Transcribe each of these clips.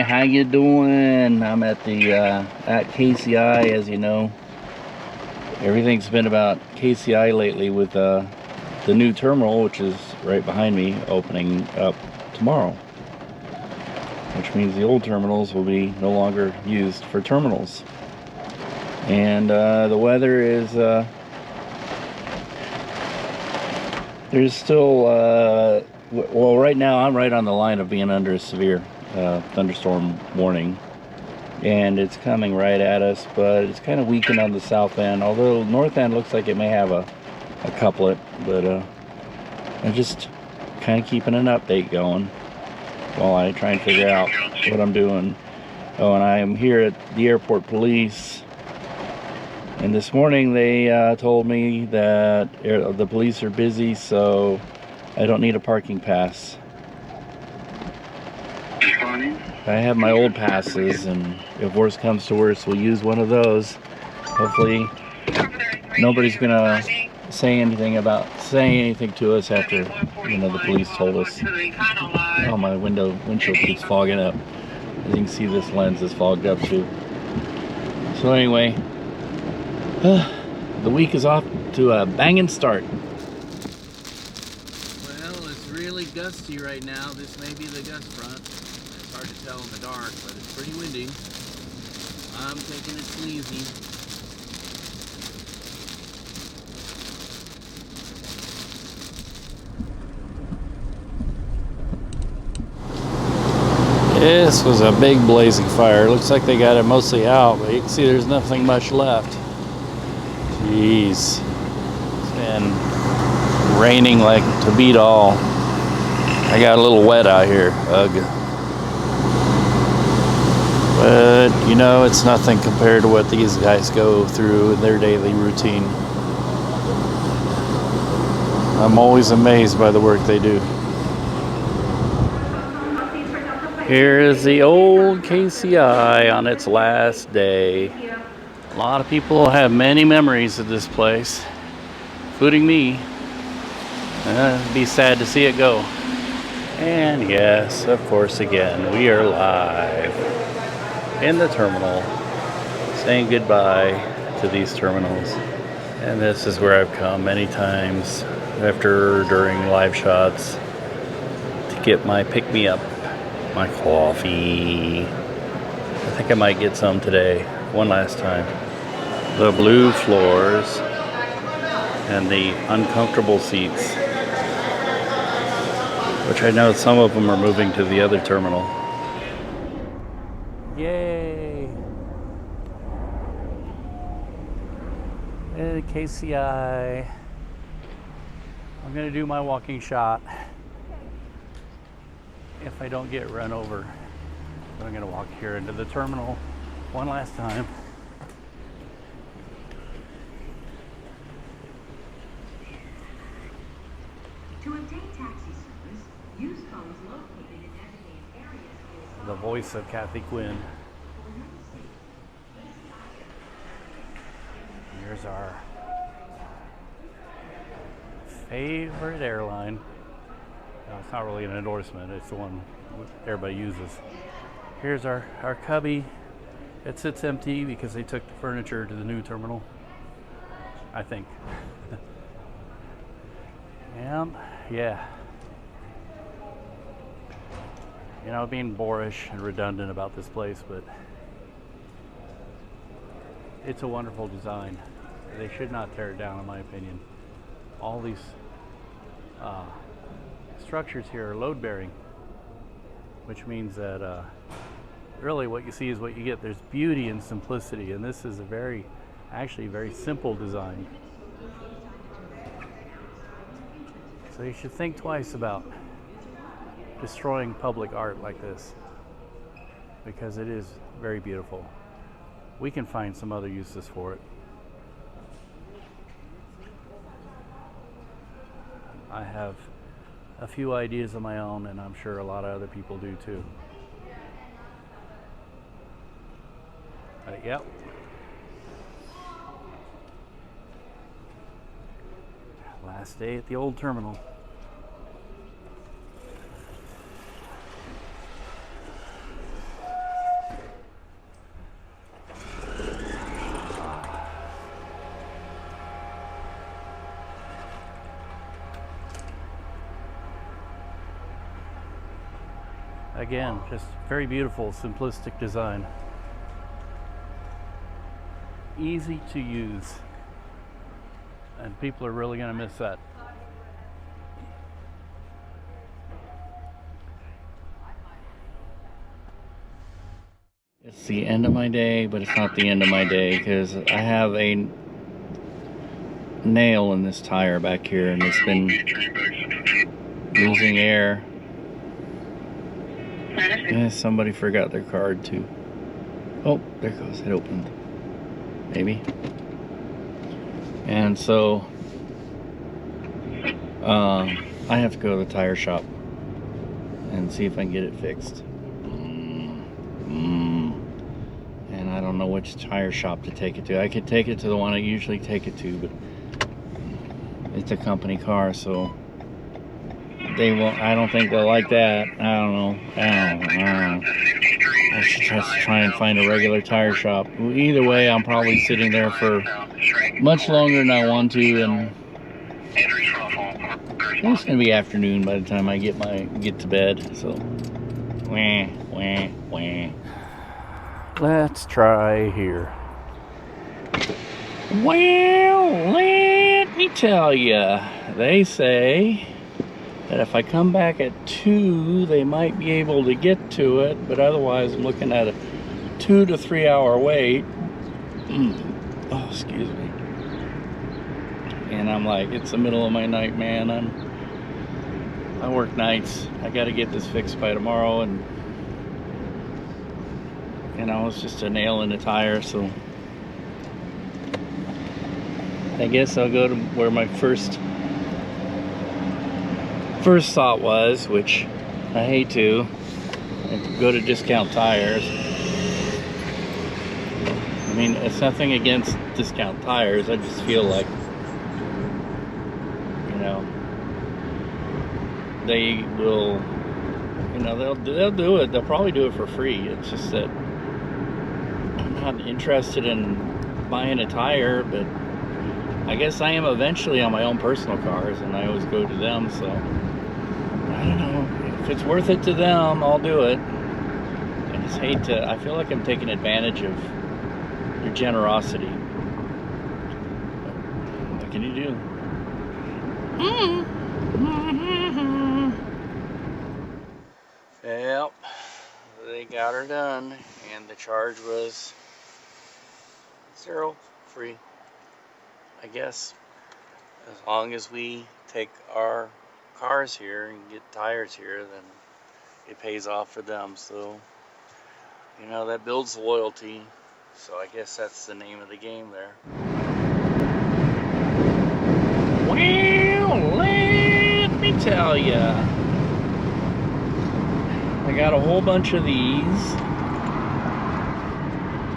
how you doing? I'm at the at KCI. As you know, everything's been about KCI lately with the new terminal, which is right behind me, opening up tomorrow, which means the old terminals will be no longer used for terminals. And the weather is there's still well, right now I'm right on the line of being under a severe thunderstorm warning, and it's coming right at us, but it's kind of weakened on the south end, although north end looks like it may have a couplet. But I'm just kind of keeping an update going while I try and figure out what I'm doing. Oh, and I am here at the airport police, and this morning they told me that the police are busy, so I don't need a parking pass. I have my old passes, and if worse comes to worse, we'll use one of those. Hopefully nobody's gonna say anything to us after, you know, the police told us. Oh, my windshield keeps fogging up. As you can see, this lens is fogged up too. So anyway, the week is off to a banging start. Well, it's really gusty right now. This may be the gust front. It's hard to tell in the dark, but it's pretty windy. I'm taking it sleazy. This was a big blazing fire. It looks like they got it mostly out, but you can see there's nothing much left. Jeez. It's been raining like to beat all. I got a little wet out here. Ugh. But, you know, it's nothing compared to what these guys go through in their daily routine. I'm always amazed by the work they do. Here is the old KCI on its last day. A lot of people have many memories of this place, including me. It'd be sad to see it go. And yes, of course, again, we are live in the terminal, saying goodbye to these terminals. And this is where I've come many times during live shots to get my pick-me-up, my coffee. I think I might get some today, one last time. The blue floors and the uncomfortable seats, which I know some of them are moving to the other terminal. Yay! Hey, KCI. I'm gonna do my walking shot. If I don't get run over, I'm gonna walk here into the terminal one last time. To obtain taxi service, use phones located in designated areas. The voice of Kathy Quinn. Here's our favorite airline. No, it's not really an endorsement, it's the one everybody uses. Here's our cubby. It sits empty because they took the furniture to the new terminal, I think. And yeah, you know, being boorish and redundant about this place, but it's a wonderful design. They should not tear it down, in my opinion. All these structures here are load bearing, which means that really what you see is what you get. There's beauty and simplicity, and this is a actually very simple design. So you should think twice about destroying public art like this, because it is very beautiful. We can find some other uses for it. I have a few ideas of my own, and I'm sure a lot of other people do too. Yep. Last day at the old terminal. Again, just very beautiful, simplistic design. Easy to use. And people are really going to miss that. It's the end of my day, but it's not the end of my day because I have a nail in this tire back here and it's been losing air. Yeah, somebody forgot their card too. Oh, there it goes. It opened. Maybe. And so I have to go to the tire shop and see if I can get it fixed. And I don't know which tire shop to take it to. I could take it to the one I usually take it to, but it's a company car, so they won't. I don't think they'll like that. I don't know. I should just try and find a regular tire shop. Either way, I'm probably sitting there for much longer than I want to, and it's gonna be afternoon by the time I get to bed. So, let's try here. Well, let me tell you, they say that if I come back at 2, they might be able to get to it, but otherwise I'm looking at a 2 to 3 hour wait. Oh, excuse me. And I'm like, it's the middle of my night, man. I work nights. I got to get this fixed by tomorrow, and you know, it's just a nail in the tire, so I guess I'll go to where my first thought was, which I hate to, go to Discount Tires. I mean, it's nothing against Discount Tires. I just feel like, you know, they will, you know, they'll do it. They'll probably do it for free. It's just that I'm not interested in buying a tire, but I guess I am eventually on my own personal cars, and I always go to them, so I don't know. If it's worth it to them, I'll do it. I just hate to, I feel like I'm taking advantage of your generosity. But what can you do? Yep, they got her done, and the charge was 0, free. I guess as long as we take our cars here and get tires here, then it pays off for them. So, you know, that builds loyalty. So I guess that's the name of the game there. Well, let me tell ya, I got a whole bunch of these.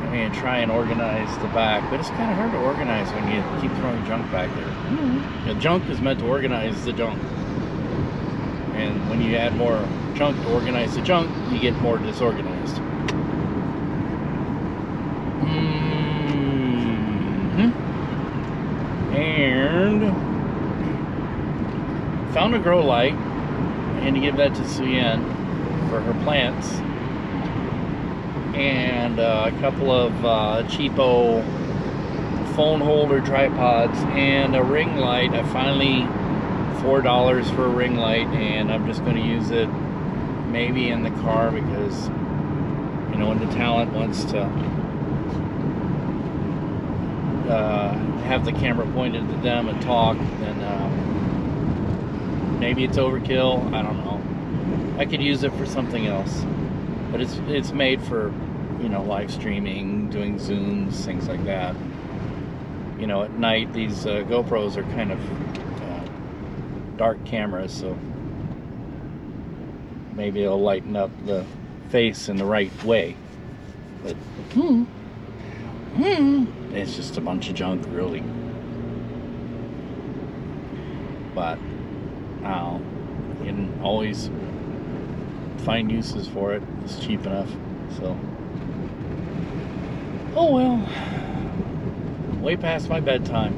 I'm gonna try and organize the back, but it's kind of hard to organize when you keep throwing junk back there. The junk is meant to organize the junk, and when you add more junk to organize the junk, you get more disorganized. And found a grow light. I had to give that to Suyen for her plants, and a couple of cheapo phone holder tripods and a ring light. I finally $4 for a ring light, and I'm just going to use it maybe in the car because, you know, when the talent wants to have the camera pointed to them and talk, then maybe it's overkill. I don't know. I could use it for something else, but it's made for, you know, live streaming, doing zooms, things like that. You know, at night these GoPros are kind of dark cameras, so maybe it'll lighten up the face in the right way. But it's just a bunch of junk, really. But you can always find uses for it. It's cheap enough, so. Oh well, way past my bedtime.